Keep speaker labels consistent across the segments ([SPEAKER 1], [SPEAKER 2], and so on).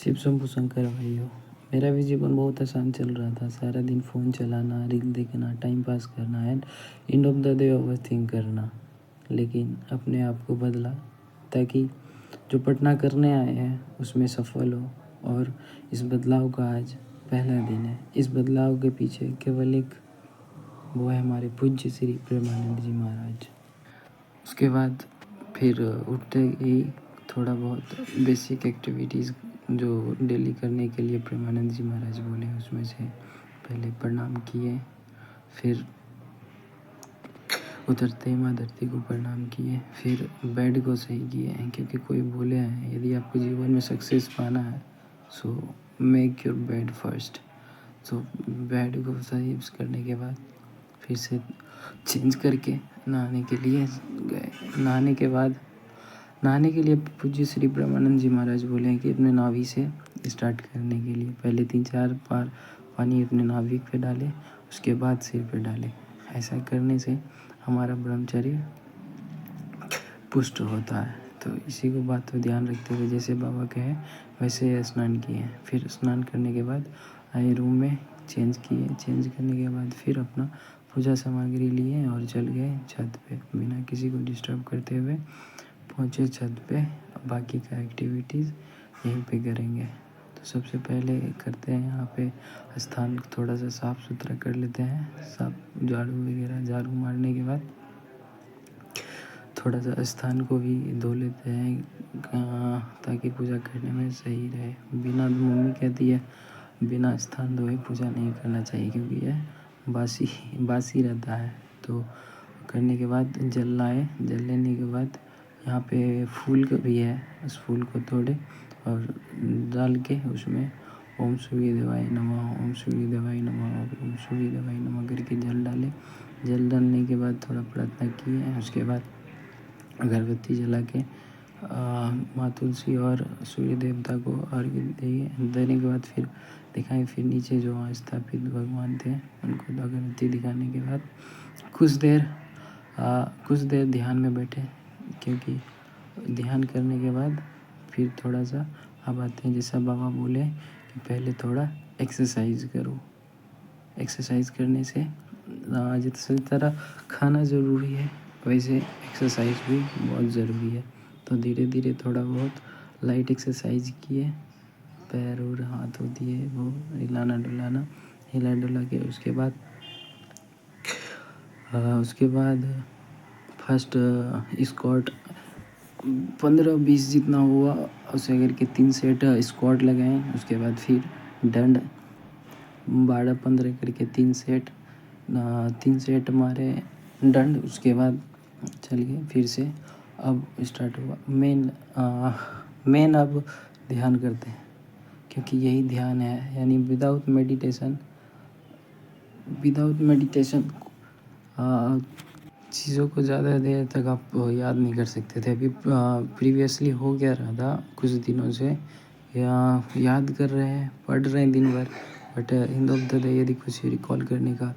[SPEAKER 1] शिव शंभू शंकर भाइयों, मेरा भी जीवन बहुत आसान चल रहा था। सारा दिन फ़ोन चलाना, रील देखना, टाइम पास करना and end of the day over think करना। लेकिन अपने आप को बदला ताकि जो पटना करने आए हैं उसमें सफल हो। और इस बदलाव का आज पहला दिन है। इस बदलाव के पीछे केवल एक वो है हमारे पूज्य श्री प्रेमानंद जी महाराज। उसके बाद फिर उठते ही थोड़ा बहुत बेसिक एक्टिविटीज़ जो डेली करने के लिए प्रेमानंद जी महाराज बोले, उसमें से पहले प्रणाम किए, फिर उतरते ही माँ धरती को प्रणाम किए, फिर बेड को सही किए हैं क्योंकि कोई बोले हैं यदि आपको जीवन में सक्सेस पाना है so make your bed first. तो बेड को सही करने के बाद फिर से चेंज करके नहाने के लिए गए। नहाने के लिए पूज्य श्री ब्रह्मानंद जी महाराज बोले हैं कि अपने नाभि से स्टार्ट करने के लिए पहले 3-4 बार पानी अपने नाभि पे डाले, उसके बाद सिर पे डाले। ऐसा करने से हमारा ब्रह्मचर्य पुष्ट होता है। तो इसी को बात को ध्यान रखते हुए जैसे बाबा कहे वैसे स्नान किए। फिर स्नान करने के बाद आए रूम में, चेंज किए। चेंज करने के बाद फिर अपना पूजा सामग्री लिए और चल गए छत पे बिना किसी को डिस्टर्ब करते हुए। पहुँचे छत पे, अब बाकी का एक्टिविटीज़ यहीं पे करेंगे। तो सबसे पहले करते हैं यहाँ पे स्थान थोड़ा सा साफ़ सुथरा कर लेते हैं। साफ झाड़ू मारने के बाद थोड़ा सा स्थान को भी धो लेते हैं ताकि पूजा करने में सही रहे। बिना मम्मी कहती है बिना स्थान धोए पूजा नहीं करना चाहिए क्योंकि यह बासी रहता है। तो करने के बाद जल लाए। जल लेने के बाद यहाँ पे फूल का भी है, उस फूल को तोड़े और डाल के उसमें ओम सूर्य देवाय नमः, ओम सूर्य देवाय नमः, ओम सूर्य देवाय नमः करके जल डाले। जल डालने के बाद थोड़ा प्रार्थना किए। उसके बाद अगरबत्ती जला के माँ तुलसी और सूर्य देवता को अर्घ्य देने के बाद फिर दिखाएं। फिर नीचे जो वहाँ स्थापित भगवान थे उनको अगरबत्ती दिखाने के बाद कुछ देर ध्यान में बैठे क्योंकि ध्यान करने के बाद फिर थोड़ा सा अब आते हैं जैसा बाबा बोले कि पहले थोड़ा एक्सरसाइज करो। एक्सरसाइज करने से जिस तरह खाना ज़रूरी है वैसे एक्सरसाइज भी बहुत ज़रूरी है। तो धीरे धीरे थोड़ा बहुत लाइट एक्सरसाइज किए, पैर और हाथ होती है वो हिला डुला के उसके बाद फर्स्ट स्क्वाट 15-20 जितना हुआ उसे करके 3 सेट स्क्वाट लगाएं। उसके बाद फिर दंड 12-15 करके 3 सेट मारे दंड। उसके बाद चल गए फिर से। अब स्टार्ट हुआ मेन अब ध्यान करते हैं क्योंकि यही ध्यान है। यानी विदाउट मेडिटेशन चीज़ों को ज़्यादा देर तक आप याद नहीं कर सकते थे। अभी प्रीवियसली हो क्या रहा था कुछ दिनों से या याद कर रहे हैं, पढ़ रहे हैं दिन भर, but end of the day यदि कुछ रिकॉल करने का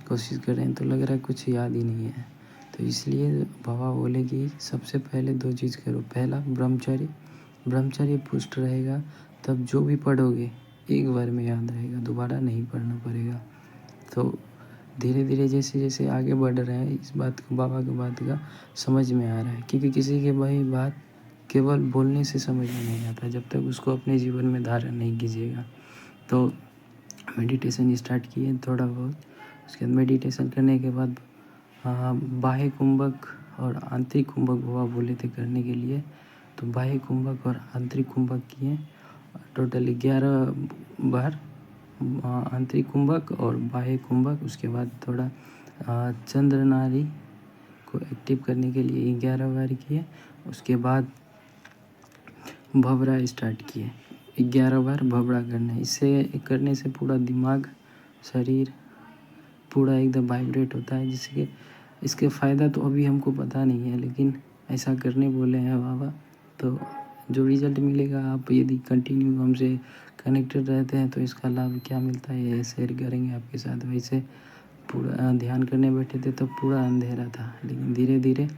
[SPEAKER 1] कोशिश कर रहे हैं तो लग रहा है कुछ याद ही नहीं है। तो इसलिए बाबा बोले कि सबसे पहले 2 चीज़ करो। पहला ब्रह्मचर्य पुष्ट रहेगा तब जो भी पढ़ोगे एक बार में याद रहेगा, दोबारा नहीं पढ़ना पड़ेगा। तो धीरे धीरे जैसे जैसे आगे बढ़ रहे हैं इस बात को बाबा की बात का समझ में आ रहा है क्योंकि किसी के भाई बात केवल बोलने से समझ में नहीं आता जब तक उसको अपने जीवन में धारण नहीं कीजिएगा। तो मेडिटेशन स्टार्ट किए थोड़ा बहुत। उसके बाद मेडिटेशन करने के बाद बाह्य कुंभक और आंतरिक कुंभक बाबा बोले थे करने के लिए। तो बाह्य कुंभक और आंतरिक कुंभक किए टोटली 11 बार आंतरिक कुंभक और बाह्य कुंभक। उसके बाद थोड़ा चंद्र नाड़ी को एक्टिव करने के लिए 11 बार किए। उसके बाद भवरा स्टार्ट किए 11 बार भवरा करना। इसे करने से पूरा दिमाग शरीर पूरा एकदम वाइब्रेट होता है जिसके इसके फ़ायदा तो अभी हमको पता नहीं है लेकिन ऐसा करने बोले हैं बाबा। तो जो रिज़ल्ट मिलेगा आप यदि कंटिन्यू हमसे कनेक्टेड रहते हैं तो इसका लाभ क्या मिलता है ये शेयर करेंगे आपके साथ। वैसे पूरा ध्यान करने बैठे थे तो पूरा अंधेरा था लेकिन धीरे धीरे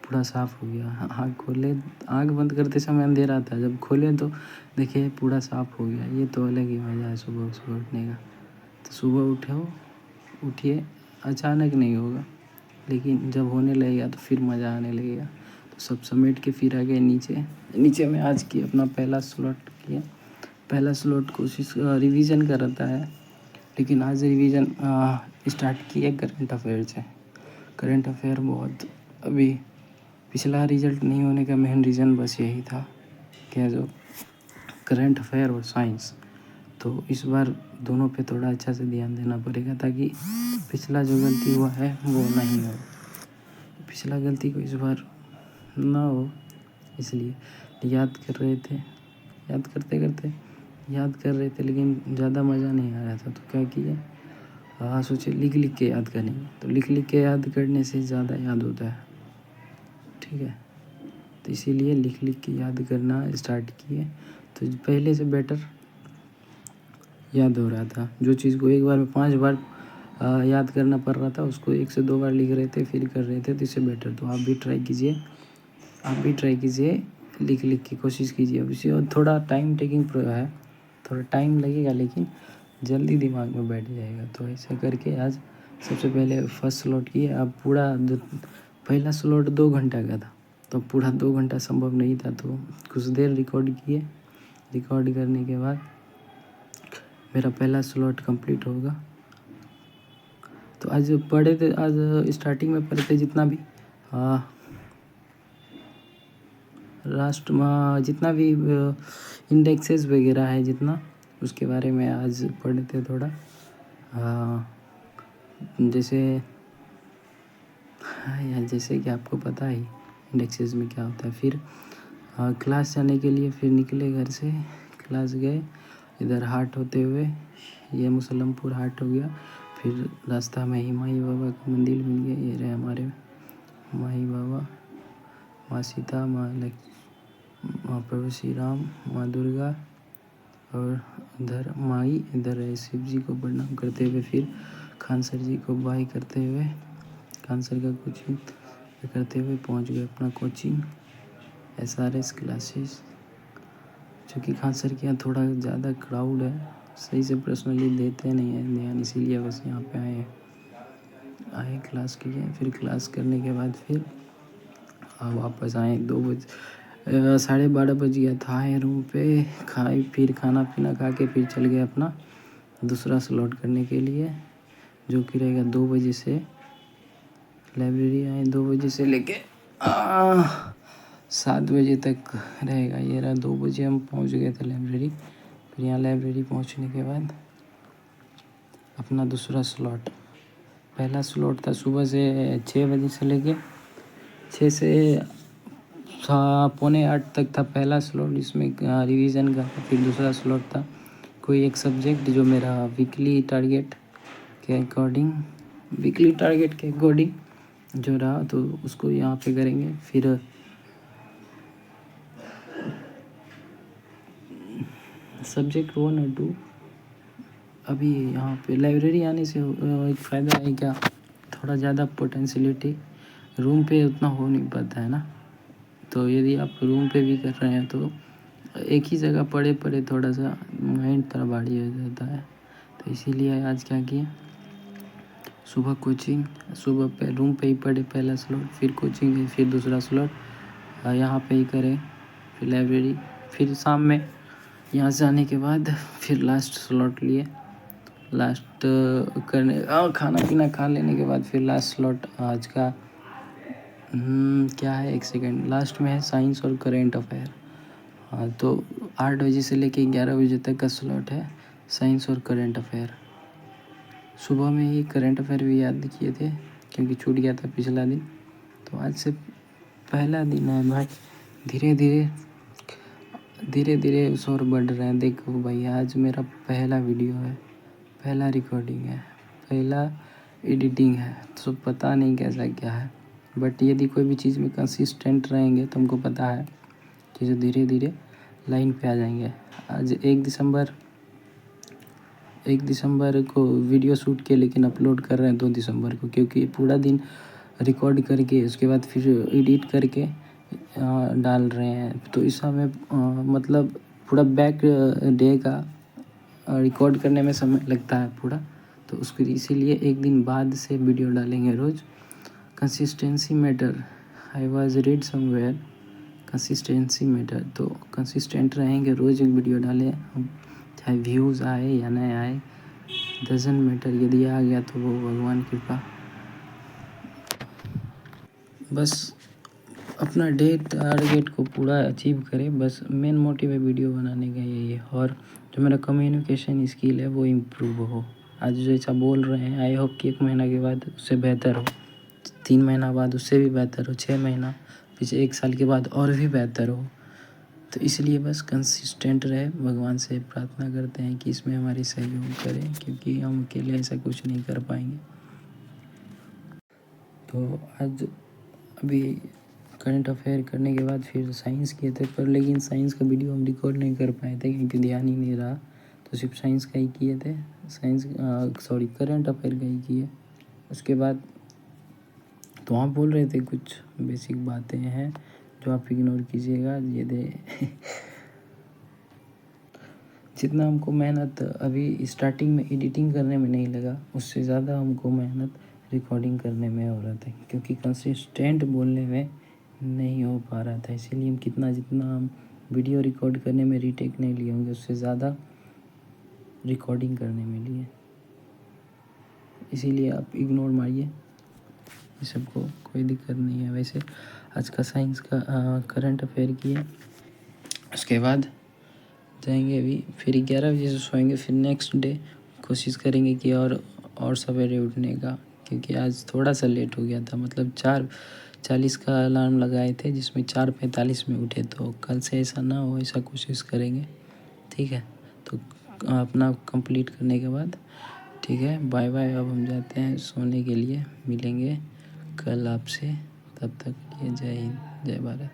[SPEAKER 1] पूरा साफ़ हो गया। आँख खोले, आँख बंद करते समय अंधेरा था, जब खोले तो देखिए पूरा साफ़ हो गया। ये तो अलग ही मज़ा है सुबह सुबह उठने का। तो सुबह उठिए, अचानक नहीं होगा, लेकिन जब होने लगेगा तो फिर मज़ा आने लगेगा। तो सब समेट के फिर आ गए नीचे में आज की अपना पहला स्लॉट किया। पहला स्लॉट कोशिश रिवीजन का रहता है, लेकिन आज रिवीजन स्टार्ट किए करंट अफेयर से। करंट अफेयर बहुत अभी पिछला रिजल्ट नहीं होने का मेन रीज़न बस यही था कि जो करंट अफेयर और साइंस, तो इस बार दोनों पे थोड़ा अच्छा से ध्यान देना पड़ेगा ताकि पिछला जो गलती हुआ है वो नहीं हो, पिछला गलती को इस बार ना हो। इसलिए याद कर रहे थे, याद कर रहे थे, लेकिन ज़्यादा मज़ा नहीं आ रहा था, तो क्या किए, सोचे लिख के याद करेंगे। तो लिख के याद करने से ज़्यादा याद होता है, ठीक है। तो इसीलिए लिख के याद करना स्टार्ट किए, तो पहले से बेटर याद हो रहा था। जो चीज़ को एक बार में 5 बार याद करना पड़ रहा था, उसको 1 से 2 बार लिख रहे थे, फिर कर रहे थे, तो इससे बेटर। तो आप भी ट्राई कीजिए, लिख के कोशिश कीजिए। अब इसे थोड़ा टाइम टेकिंग है, थोड़ा टाइम लगेगा, लेकिन जल्दी दिमाग में बैठ जाएगा। तो ऐसा करके आज सबसे पहले फर्स्ट स्लॉट किए। अब पूरा पहला स्लॉट 2 घंटा का था, तो पूरा 2 घंटा संभव नहीं था, तो कुछ देर रिकॉर्ड किए। रिकॉर्ड करने के बाद मेरा पहला स्लॉट कंप्लीट होगा। तो आज पढ़े थे, आज स्टार्टिंग में पढ़े थे जितना भी लास्ट में जितना भी इंडेक्सेस वगैरह है जितना, उसके बारे में आज पढ़े थे थोड़ा। जैसे यार, जैसे कि आपको पता ही इंडेक्सेस में क्या होता है। फिर क्लास जाने के लिए फिर निकले घर से, क्लास गए, इधर हाट होते हुए, ये मुसलमपुर हाट हो गया। फिर रास्ता में ही माई बाबा का मंदिर मिल गया। ये रहे हमारे माई बाबा, माँ सीता, माँ प्रभु श्री राम, माँ दुर्गा, और इधर माई, इधर है शिव जी को प्रणाम करते हुए, फिर खान सर जी को बाय करते हुए, खान सर का कोचिंग करते हुए पहुंच गए अपना कोचिंग SRS क्लासेस। क्योंकि खान सर के यहाँ थोड़ा ज़्यादा क्राउड है, सही से पर्सनली देते नहीं है ध्यान, इसीलिए बस यहाँ पे आए क्लास किए। फिर क्लास करने के बाद फिर वापस आए 2 बजे, 12:30 बज गया था। आए रूम पे, खाए, फिर खाना पीना खा के फिर चल गए अपना दूसरा स्लॉट करने के लिए, जो कि रहेगा 2 बजे से। लाइब्रेरी आए 2 बजे से लेके 7 बजे तक रहेगा। ये रहा 2 बजे हम पहुंच गए थे लाइब्रेरी। फिर यहाँ लाइब्रेरी पहुंचने के बाद अपना दूसरा स्लॉट, पहला स्लॉट था सुबह से 6 बजे से लेके 6 से 7:45 तक था पहला स्लॉट, इसमें रिवीजन का। फिर दूसरा स्लॉट था कोई एक सब्जेक्ट जो मेरा वीकली टारगेट के अकॉर्डिंग जो रहा, तो उसको यहाँ पे करेंगे। फिर सब्जेक्ट 1 और 2 अभी यहाँ पे लाइब्रेरी आने से एक फ़ायदा है क्या, थोड़ा ज़्यादा पोटेंशियलिटी रूम पे उतना हो नहीं पाता है ना। तो यदि आप रूम पे भी कर रहे हैं तो एक ही जगह पढ़े थोड़ा सा माइंड थोड़ा भारी हो जाता है। तो इसीलिए आज क्या किया, सुबह कोचिंग, सुबह पे रूम पे ही पढ़े पहला स्लॉट, फिर कोचिंग गए, फिर दूसरा स्लॉट यहाँ पे ही करें, फिर लाइब्रेरी, फिर शाम में यहाँ से आने के बाद फिर लास्ट स्लॉट लिए। लास्ट करने खाना पीना खा लेने के बाद फिर लास्ट स्लॉट आज का क्या है, 1 सेकेंड, लास्ट में है साइंस और करेंट अफेयर। हाँ, तो 8 बजे से लेके 11 बजे तक का स्लॉट है साइंस और करेंट अफेयर। सुबह में ही करंट अफेयर भी याद किए थे क्योंकि छूट गया था पिछला दिन। तो आज से पहला दिन है भाई, धीरे धीरे और बढ़ रहे हैं। देखो भाई, आज मेरा पहला वीडियो है, पहला रिकॉर्डिंग है, पहला एडिटिंग है, तो पता नहीं कैसा क्या है। बट यदि कोई भी चीज़ में कंसिस्टेंट रहेंगे तो हमको पता है कि जो धीरे धीरे लाइन पे आ जाएंगे। आज 1 दिसंबर को वीडियो शूट किए, लेकिन अपलोड कर रहे हैं 2 दिसंबर को, क्योंकि पूरा दिन रिकॉर्ड करके उसके बाद फिर एडिट करके डाल रहे हैं। तो इस समय मतलब पूरा बैक डे का रिकॉर्ड करने में समय लगता है पूरा। तो उसको इसीलिए एक दिन बाद से वीडियो डालेंगे रोज़। Consistency matter, I was read somewhere, consistency matter. तो कंसिस्टेंट रहेंगे, रोज़ एक वीडियो डालें हम, चाहे व्यूज़ आए या नहीं आए, डजंट मैटर। यदि आ गया तो वो भगवान कृपा। बस अपना डे टारगेट को पूरा अचीव करें, बस मेन मोटिव है वीडियो बनाने का यही है। और जो मेरा कम्युनिकेशन स्किल है वो इम्प्रूव हो। आज जैसा बोल रहे हैं, आई होप कि 1 महीना के बाद उससे बेहतर हो, 3 महीना बाद उससे भी बेहतर हो, 6 महीना, पीछे 1 साल के बाद और भी बेहतर हो। तो इसलिए बस कंसिस्टेंट रहे, भगवान से प्रार्थना करते हैं कि इसमें हमारी सहयोग करें, क्योंकि हम अकेले ऐसा कुछ नहीं कर पाएंगे। तो आज अभी करंट अफेयर करने के बाद फिर साइंस किए थे, पर लेकिन साइंस का वीडियो हम रिकॉर्ड नहीं कर पाए थे क्योंकि ध्यान ही नहीं रहा। तो सिर्फ साइंस का ही किए थे, करंट अफेयर का ही किए। उसके बाद तो आप बोल रहे थे कुछ बेसिक बातें हैं जो आप इग्नोर कीजिएगा। ये दे जितना हमको मेहनत अभी स्टार्टिंग में एडिटिंग करने में नहीं लगा, उससे ज़्यादा हमको मेहनत रिकॉर्डिंग करने में हो रहा था, क्योंकि कंसिस्टेंट बोलने में नहीं हो पा रहा था। इसीलिए हम जितना हम वीडियो रिकॉर्ड करने में रीटेक नहीं लिए होंगे, उससे ज़्यादा रिकॉर्डिंग करने में लिए। इसीलिए आप इग्नोर मारिए, ये सबको कोई दिक्कत नहीं है। वैसे आज का साइंस का करंट अफेयर किए, उसके बाद जाएंगे अभी, फिर 11 बजे से सोएंगे। फिर नेक्स्ट डे कोशिश करेंगे कि और सवेरे उठने का, क्योंकि आज थोड़ा सा लेट हो गया था। मतलब 4:40 का अलार्म लगाए थे, जिसमें 4:45 में उठे। तो कल से ऐसा ना हो, ऐसा कोशिश करेंगे, ठीक है। तो अपना कंप्लीट करने के बाद ठीक है, बाय बाय। अब हम जाते हैं सोने के लिए, मिलेंगे कल आपसे। तब तक ये जय हिंद, जय भारत।